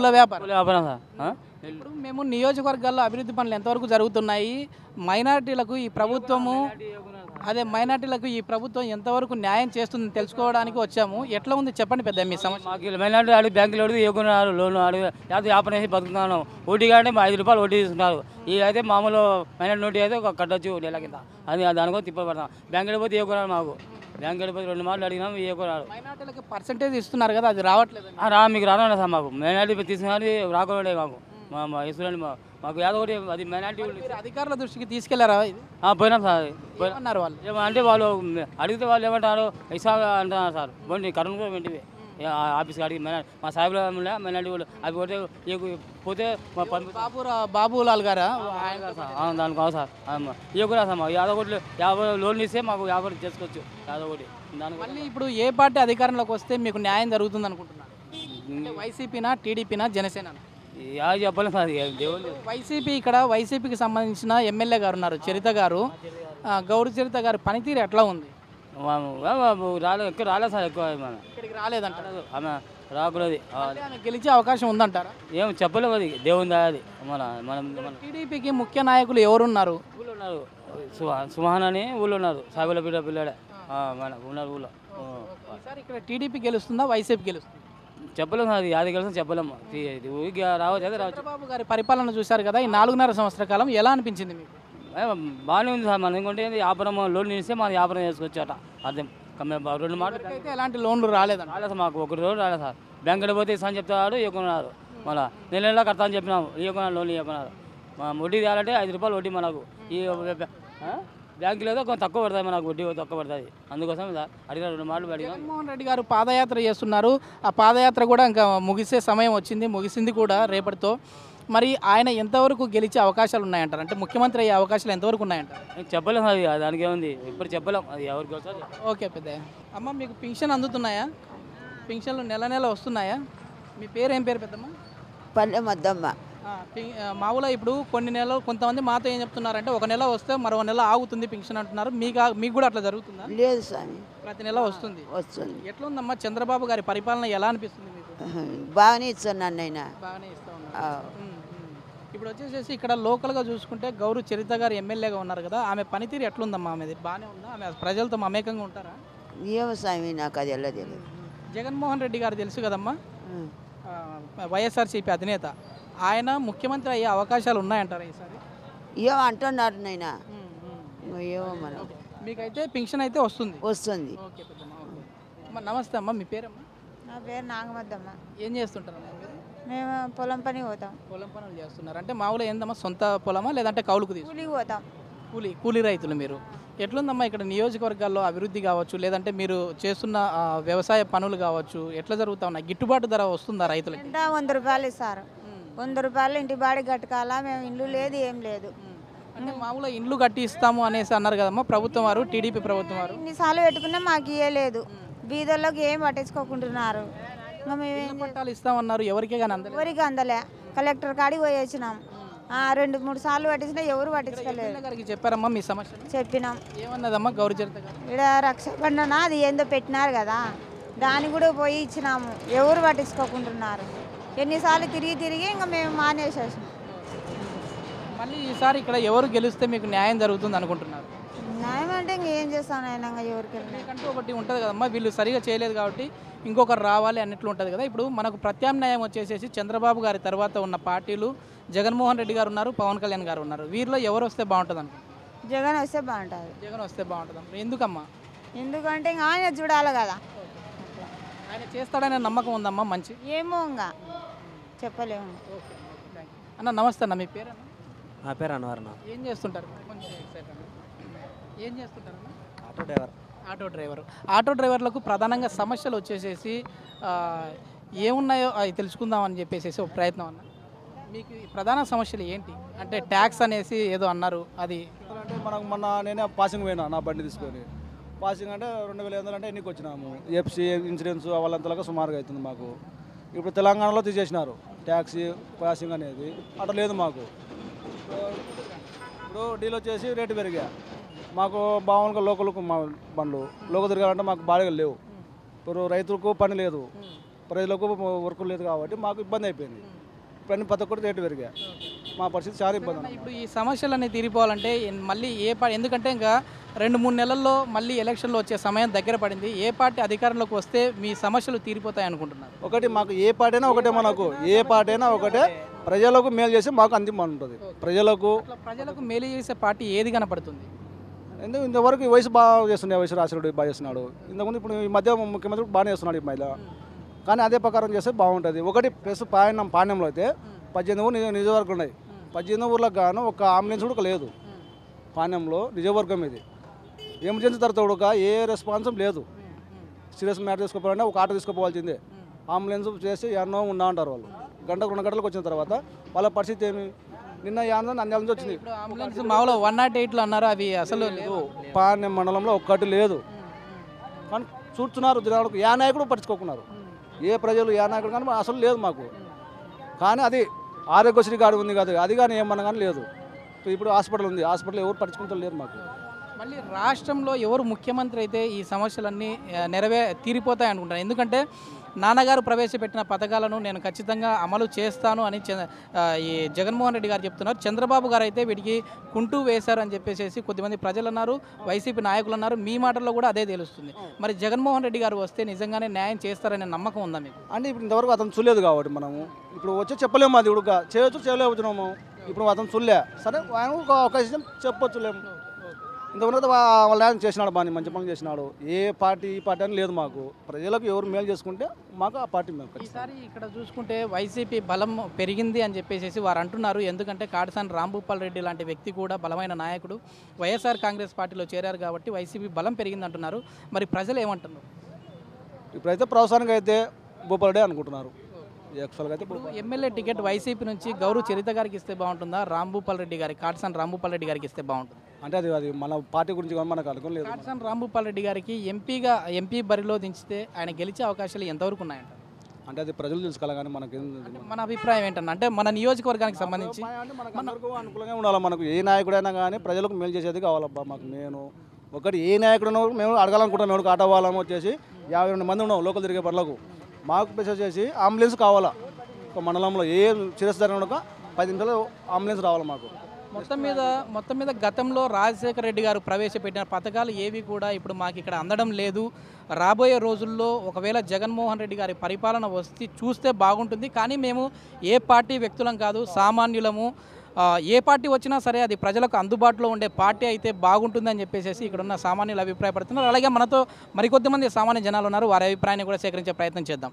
పూల వ్యాపారం. వ్యాపారం సార్. ఇప్పుడు మేము నియోజకవర్గాల్లో అభివృద్ధి పనులు ఎంతవరకు జరుగుతున్నాయి, మైనారిటీలకు ఈ ప్రభుత్వము మైనార్టీలకు ఈ ప్రభుత్వం ఎంతవరకు న్యాయం చేస్తుందని తెలుసుకోవడానికి వచ్చాము. ఎట్లా ఉంది చెప్పండి పెద్ద మీ సమస్య. మాకు మైనార్టీ అడిగి బ్యాంకులు అడిగి ఏకున్నారు లోన్ అడిగి లేకపోతే వ్యాపారం చేసి బతుకుతున్నాను. వడ్డీ కానీ 5 రూపాయలు వడ్డీ తీసుకున్నారు. ఈ అయితే మామూలు మైనార్టీ నోటీ అయితే కట్టొచ్చు నెల కింద. అది దానికో తిప్పబడతాం. బ్యాంకులు పోతే ఏకున్నారు మాకు. బ్యాంకులు పోతే 2 మార్లు అడిగినాము ఏకున్నారు. మైనార్టీలకు పర్సెంటేజ్ ఇస్తున్నారు కదా, అది రావట్లేదు. మీకు రాను సార్. మాకు మైనార్టీ తీసుకున్నది రాకుండా మాకు మా ఇస్తున్నాండి. మాకు ఏదో ఒకటి అది మైనార్టీ అధికారుల దృష్టికి తీసుకెళ్లారా? పోయినాం సార్. అన్నారు వాళ్ళు. అంటే వాళ్ళు అడిగితే వాళ్ళు ఏమంటారు ఇసా అంటున్నారు సార్. పోండి కరెంట్ కూడా వెంటనే ఆఫీస్కి అడిగి మా సాహిబుల మైనార్టీ వాళ్ళు అవి పోతే పోతే బాబులాల్ గారా దానికి కాదు సార్. ఇవి కూడా సార్ మాకు యాదో ఒకటి 50 లోన్లు ఇస్తే మాకు 50 చేసుకోవచ్చు యాదో ఒకటి. దానికి మళ్ళీ ఇప్పుడు ఏ పార్టీ అధికారంలోకి వస్తే మీకు న్యాయం జరుగుతుంది అనుకుంటున్నారు? వైసీపీనా, టీడీపీనా, జనసేన? చెప్పలేం సార్. దేవుళ్ళు వైసీపీకి సంబంధించిన ఎమ్మెల్యే గారు ఉన్నారు చరిత గారు. గౌరీ చరిత గారి పనితీరు ఎట్లా ఉంది? ఎక్కువ రాలేదు సార్. ఎక్కువ ఇక్కడికి రాలేదంట. ఆమె రాకూడదు. గెలిచే అవకాశం ఉందంటారా? ఏం చెప్పలేము. అది దేవుంది. అది మనం టీడీపీకి ముఖ్య నాయకులు ఎవరున్నారు? ఊళ్ళో ఉన్నారు. సుహాన్ అని ఊళ్ళో ఉన్నారు. సాగుల పిల్లడే ఉన్నారు ఊళ్ళో. సార్ ఇక్కడ టీడీపీ గెలుస్తుందా, వైసీపీ గెలుస్తుందా? చెప్పలేము. అది అది కలిసి చెప్పలేము. ఊరికి రావచ్చు. అదే రావచ్చు. చంద్రబాబు గారి పరిపాలన చూశారు కదా, ఈ 4.5 సంవత్సర కాలం ఎలా అనిపించింది మీకు? బాగానే ఉంది సార్. మనం ఇంకొంటే వ్యాపారం లోన్ ఇస్తే మనం వ్యాపారం చేసుకోవచ్చట. అదే 2 మాటలు అయితే ఎలాంటి లోన్లు రాలేదండి. రాలేదు మాకు. 1 రోజు రాలేదు సార్. బ్యాంకులో పోతే ఇస్తాను చెప్తాడు ఇవ్వకున్నారు. మళ్ళీ నెల కడతా అని చెప్పినాము. ఇవ్వకున్నారు. లోన్ ఇవ్వకున్నారు. వడ్డీ తేయాలంటే 5 రూపాయలు వడ్డీ మనకు. ఈ బ్యాంకులో ఏదో కొంచెం తక్కువ పడుతుంది మనకు. వడ్డీ తక్కువ పడుతుంది. అందుకోసం అడిగిన 2 మాటలు అడిగిన. జగన్మోహన్ రెడ్డి గారు పాదయాత్ర చేస్తున్నారు. ఆ పాదయాత్ర కూడా ఇంకా ముగిసే సమయం వచ్చింది. ముగిసింది కూడా రేపటితో. మరి ఆయన ఎంతవరకు గెలిచే అవకాశాలు ఉన్నాయంటారు? అంటే ముఖ్యమంత్రి అయ్యే అవకాశాలు ఎంతవరకు ఉన్నాయంటారు? చెప్పలేము. అది దానికి ఏముంది ఇప్పుడు చెప్పలేము. అది ఎవరికి వస్తుంది. ఓకే పెద్ద అమ్మ, మీకు పింఛన్ అందుతున్నాయా? పింఛన్లు నెల నెల వస్తున్నాయా? మీ పేరు ఏం పేరు పెద్దమ్మ? పల్లె మద్దమ్మ. మామూలుగా ఇప్పుడు కొన్ని నెలలు కొంతమంది మాతో ఏం చెప్తున్నారంటే 1 నెల వస్తే మరో నెల ఆగుతుంది పింఛన్ అంటున్నారు. మీకు కూడా అట్లా జరుగుతుందా? లేదు స్వామి, ప్రతి నెల వస్తుంది. ఎట్లా ఉందమ్మా చంద్రబాబు గారి పరిపాలన ఎలా అనిపిస్తుంది మీకు? బాగానే ఇస్తున్నాను నేను. బాగానే ఇస్తా ఉన్నారు. ఇప్పుడు వచ్చేసేసి ఇక్కడ లోకల్గా చూసుకుంటే గౌరీ చరిత గారు ఎమ్మెల్యేగా ఉన్నారు కదా, ఆమె పనితీరు ఎట్లుందమ్మా? ఆమెది బాగానే ఉందా? ఆమె ప్రజలతో మమేకంగా ఉంటారా? ఏమో స్వామి, నాకు అది ఎలా తెలియదు. జగన్మోహన్ రెడ్డి గారు తెలుసు కదమ్మా, వైఎస్ఆర్సీపీ అధినేత. ఆయన ముఖ్యమంత్రి అయ్యే అవకాశాలు ఉన్నాయంటారా ఈసారి? ఏమో అంటున్నారు నైనా. ఏమో మనం. మీకైతే పింఛన్ అయితే వస్తుంది? వస్తుంది. ఓకే పెద్దమ్మా. నమస్తే అమ్మా, మీ పేరమ్మా? నా పేరు నాగమద్దమ్మ. ఏం చేస్తుంటారమ్మా మీరు? మేము పొలం పని పోతాం. పొలం పనులు చేస్తున్నారు అంటే మామూలుగా ఏందమ్మా, సొంత పొలమా లేదంటే కౌలుకు కూలికి పోతాం. కూలీ రైతులు మీరు. ఎట్లుందమ్మా ఇక్కడ నియోజకవర్గాల్లో అభివృద్ధి కావచ్చు, లేదంటే మీరు చేస్తున్న వ్యవసాయ పనులు కావచ్చు, ఎట్లా జరుగుతా ఉన్నాయి? గిట్టుబాటు ధర వస్తుందా రైతులకి? 100 రూపాయలు ఇస్తారు. 100 రూపాయలు ఇంటి బాడి కట్టుకోవాలా. మేము ఇల్లు లేదు, ఏం లేదు. అంటే మామూలుగా ఇండ్లు కట్టి ఇస్తాము అనేసి అన్నారు కదమ్మా ప్రభుత్వం వారు, టీడీపీ ప్రభుత్వం వారు. ఇన్నిసార్లు పెట్టుకున్నా మాకు ఇవ్వలేదు. బీదర్లోకి ఏం పట్టించుకోకుంటున్నారు. ఇంకా మేమేం పట్టాలు ఇస్తామన్నారు, ఎవరికే కానీ అందలేదు. ఎవరికి అందలే. కలెక్టర్ కాడికి పోయి వచ్చినాం. 2-3 సార్లు పట్టించినా ఎవరు పట్టించుకోలేదు. గారికి చెప్పారమ్మా మీ సమస్య? చెప్పినాం. ఏమన్నదమ్మా గౌరీ చరిత గారు? ఇక్కడ రక్షబంధన అది ఏందో పెట్టినారు కదా, దాన్ని కూడా పోయి ఇచ్చినాము. ఎవరు పట్టించుకోకుంటున్నారు. ఎన్నిసార్లు తిరిగి ఇంకా మేము మానేసేసాం. మళ్ళీ ఈసారి ఇక్కడ ఎవరు గెలిస్తే మీకు న్యాయం జరుగుతుంది అనుకుంటున్నారు? న్యాయం అంటే ఇంకేం చేస్తాను ఆయన, ఎవరికి మీకంటూ ఒకటి ఉంటుంది కదమ్మా, వీళ్ళు సరిగా చేయలేదు కాబట్టి ఇంకొకరు రావాలి అన్నట్లు ఉంటుంది కదా. ఇప్పుడు మనకు ప్రత్యామ్నాయం వచ్చేసేసి చంద్రబాబు గారి తర్వాత ఉన్న పార్టీలు జగన్మోహన్ రెడ్డి గారు ఉన్నారు, పవన్ కళ్యాణ్ గారు ఉన్నారు. వీరిలో ఎవరు వస్తే బాగుంటుంది అనుకుంటున్నారు? జగన్ వస్తే బాగుంటుంది. జగన్ వస్తే బాగుంటుంది. ఎందుకమ్మా? ఎందుకంటే ఇంకా ఆయన చూడాలి కదా. ఆయన చేస్తాడనే నమ్మకం ఉందమ్మా? మంచి ఏమో ఇంకా చెప్పలేము. అన్న నమస్తే అన్న, మీ పేరు? నా పేరు అన్వర్. ఏం చేస్తుంటారు? ఏం చేస్తుంటారు? Auto driver. ఆటో డ్రైవర్లకు ప్రధానంగా సమస్యలు వచ్చేసేసి ఏమున్నాయో అవి తెలుసుకుందామని చెప్పేసి ఒక ప్రయత్నం అన్న. మీకు ప్రధాన సమస్యలు ఏంటి? అంటే ట్యాక్స్ అనేసి ఏదో అన్నారు, అది అంటే మనకు నేనే పాసింగ్ పోయినా నా బండి తీసుకొని. పాసింగ్ అంటే 2500 అంటే ఎన్నికి వచ్చినాము. ఎఫ్సీ ఇన్సూరెన్స్ వాళ్ళంతలాగా సుమారుగా అవుతుంది మాకు. ఇప్పుడు తెలంగాణలో తీసేసినారు ట్యాక్సీ పాసింగ్ అనేది, అట్లా లేదు మాకు. ఇప్పుడు డీల్ వచ్చేసి రేటు పెరిగా. మాకు మామూలుగా లోకల్కు మా బండ్లు లోకల్ తిరగాలంటే మాకు బాగా లేవు. ఇప్పుడు రైతులకు పని లేదు. ప్రజలకు వర్క్ లేదు కాబట్టి మాకు ఇబ్బంది అయిపోయింది. ఇప్పుడు ప్రతి ఒక్కటి రేటు పెరిగా మా పరిస్థితి చాలా ఇబ్బంది అన్నమాట. ఇప్పుడు ఈ సమస్యలన్నీ తీరిపోవాలంటే మళ్ళీ ఎందుకంటే ఇంకా 2-3 నెలల్లో మళ్ళీ ఎలక్షన్లు వచ్చే సమయం దగ్గర పడింది. ఏ పార్టీ అధికారంలోకి వస్తే మీ సమస్యలు తీరిపోతాయి అనుకుంటున్నారు? ఒకటి మాకు ఏ పార్టీ అయినా ఒకటే, మనకు ఏ పార్టీ అయినా ఒకటే, ప్రజలకు మేలు చేసి మాకు అంతిమ ఉంటుంది. ప్రజలకు మేలు చేసే పార్టీ ఏది కనపడుతుంది? ఎందుకు ఇంతవరకు ఈ వయసు బాగా చేస్తున్నాడు, వయసు రాసిరెడ్డి బాగా చేస్తున్నాడు. ఇంతకుముందు ఇప్పుడు ఈ మధ్య ముఖ్యమంత్రి బాగానే చేస్తున్నాడు ఈ మహిళ. కానీ అదే ప్రకారం చేస్తే బాగుంటుంది. ఒకటి ప్లస్ పాణ్యంలో అయితే 18 ఊరు నియోజకవర్గం ఉన్నాయి. 18 ఊర్లకు గాను ఒక అంబులెన్స్ కూడా లేదు పాణ్యంలో. నియోజకవర్గం ఇది ఎమర్జెన్సీ తర్వాత కూడా ఏ రెస్పాన్స్ లేదు. సీరియస్ మ్యాటర్ తీసుకోవాలంటే ఒక ఆటో తీసుకోవాల్సిందే. అంబులెన్స్ చేసి ఎన్నో ఉన్నా అంటారు వాళ్ళు. 2 గంటలకు వచ్చిన తర్వాత వాళ్ళ పరిస్థితి ఏమి? నిన్న నంద్యాల నుంచి వచ్చింది అంబులెన్స్ మామూలు 108లో అన్నారు, అవి అసలు లేదు. పాణ్యం మండలంలో ఒక్కటి లేదు. కానీ చూస్తున్నారు జనాలకు, ఏ నాయకుడు పట్టించుకోకున్నారు. ఏ ప్రజలు ఏ నాయకుడు కానీ అసలు లేదు మాకు. కానీ అది ఆరోగ్యశ్రీ కార్డు ఉంది కదా, అది కానీ ఏమన్నా కానీ లేదు. ఇప్పుడు హాస్పిటల్ ఉంది, హాస్పిటల్ ఎవరు పట్టించుకుంటూ లేరు మాకు. మళ్ళీ రాష్ట్రంలో ఎవరు ముఖ్యమంత్రి అయితే ఈ సమస్యలన్నీ తీరిపోతాయి అనుకుంటాను. ఎందుకంటే నాన్నగారు ప్రవేశపెట్టిన పథకాలను నేను ఖచ్చితంగా అమలు చేస్తాను అని ఈ జగన్మోహన్ రెడ్డి గారు చెప్తున్నారు. చంద్రబాబు గారు అయితే వీటికి కుంటూ వేశారు అని చెప్పేసి కొద్దిమంది ప్రజలు అన్నారు, వైసీపీ నాయకులు అన్నారు. మీ మాటల్లో కూడా అదే తెలుస్తుంది. మరి జగన్మోహన్ రెడ్డి గారు వస్తే నిజంగానే న్యాయం చేస్తారనే నమ్మకం ఉందా మీకు? అంటే ఇప్పుడు ఇంతవరకు అతను చూడలేదు కాబట్టి మనము ఇప్పుడు వచ్చి చెప్పలేము. అది ఉడుగా చేయొచ్చు, చేయలేకపోతున్నాము. ఇప్పుడు అతను చూడలే, సరే ఆయన ఒక అవకాశం చెప్పొచ్చులేము. ఇంతవరకు వాళ్ళ ఆయన చేసినాడు, బాగా మంచి పనులు చేసినాడు. ఏ పార్టీ ఈ పార్టీ అని లేదు మాకు. ప్రజలకు ఎవరు మేలు చేసుకుంటే మాకు ఆ పార్టీ మేము. ఈసారి ఇక్కడ చూసుకుంటే వైసీపీ బలం పెరిగింది అని చెప్పేసి వారు అంటున్నారు. ఎందుకంటే కాడసాని రాంభూపాల్ రెడ్డి లాంటి వ్యక్తి కూడా బలమైన నాయకుడు వైఎస్ఆర్ కాంగ్రెస్ పార్టీలో చేరారు కాబట్టి వైసీపీ బలం పెరిగింది అంటున్నారు. మరి ప్రజలు ఏమంటున్నారు? ఇప్పుడైతే ప్రస్తుతానికి అయితే భూపాల్ రెడ్డి అనుకుంటున్నారు. ఎమ్మెల్యే టికెట్ వైసీపీ నుంచి గౌరవ్ చరిత గారికి ఇస్తే బాగుంటుందా, రాంభూపాల్ రెడ్డి గారికి, కాడసాని రాంభూపాల్ రెడ్డి గారికి ఇస్తే బాగుంటుంది? అంటే అది మన పార్టీ గురించి మనకు అనుకోలేదు. కాడసాని రాంభూపాల్ రెడ్డి గారికి ఎంపీ బరిలో దించితే ఆయన గెలిచే అవకాశాలు ఎంతవరకు ఉన్నాయంట? అంటే అది ప్రజలు తెలుసుకోవాలి కానీ మనకి మన అభిప్రాయం ఏంటన్నా, అంటే మన నియోజకవర్గానికి సంబంధించి అనుకూలంగా ఉండాలి. మనకు ఏ నాయకుడైనా కానీ ప్రజలకు మేలు చేసేది కావాలబ్బా. మాకు నేను ఒకటి ఏ నాయకుడు మేము అడగాలనుకుంటాం. మేము ఆటో వాళ్ళము వచ్చేసి 52 మంది ఉన్నాం లోకల్ తిరిగే పనులకు. మాకు ప్రెషర్ చేసి అంబులెన్స్ కావాలా. ఒక మండలంలో ఏ సీరియస్ జరిగిన 10 నిమిషాలు అంబులెన్స్ రావాలి మాకు. మొత్తం మీద గతంలో రాజశేఖర రెడ్డి గారు ప్రవేశపెట్టిన పథకాలు ఏవి కూడా ఇప్పుడు మాకు ఇక్కడ అందడం లేదు. రాబోయే రోజుల్లో ఒకవేళ జగన్మోహన్ రెడ్డి గారి పరిపాలన వస్తే చూస్తే బాగుంటుంది. కానీ మేము ఏ పార్టీ వ్యక్తులం కాదు, సామాన్యులము. ఏ పార్టీ వచ్చినా సరే అది ప్రజలకు అందుబాటులో ఉండే పార్టీ అయితే బాగుంటుందని చెప్పేసి ఇక్కడ ఉన్న సామాన్యులు అభిప్రాయపడుతున్నారు. అలాగే మనతో మరికొద్ది మంది సామాన్య జనాలు ఉన్నారు, వారి అభిప్రాయాన్ని కూడా సేకరించే ప్రయత్నం చేద్దాం.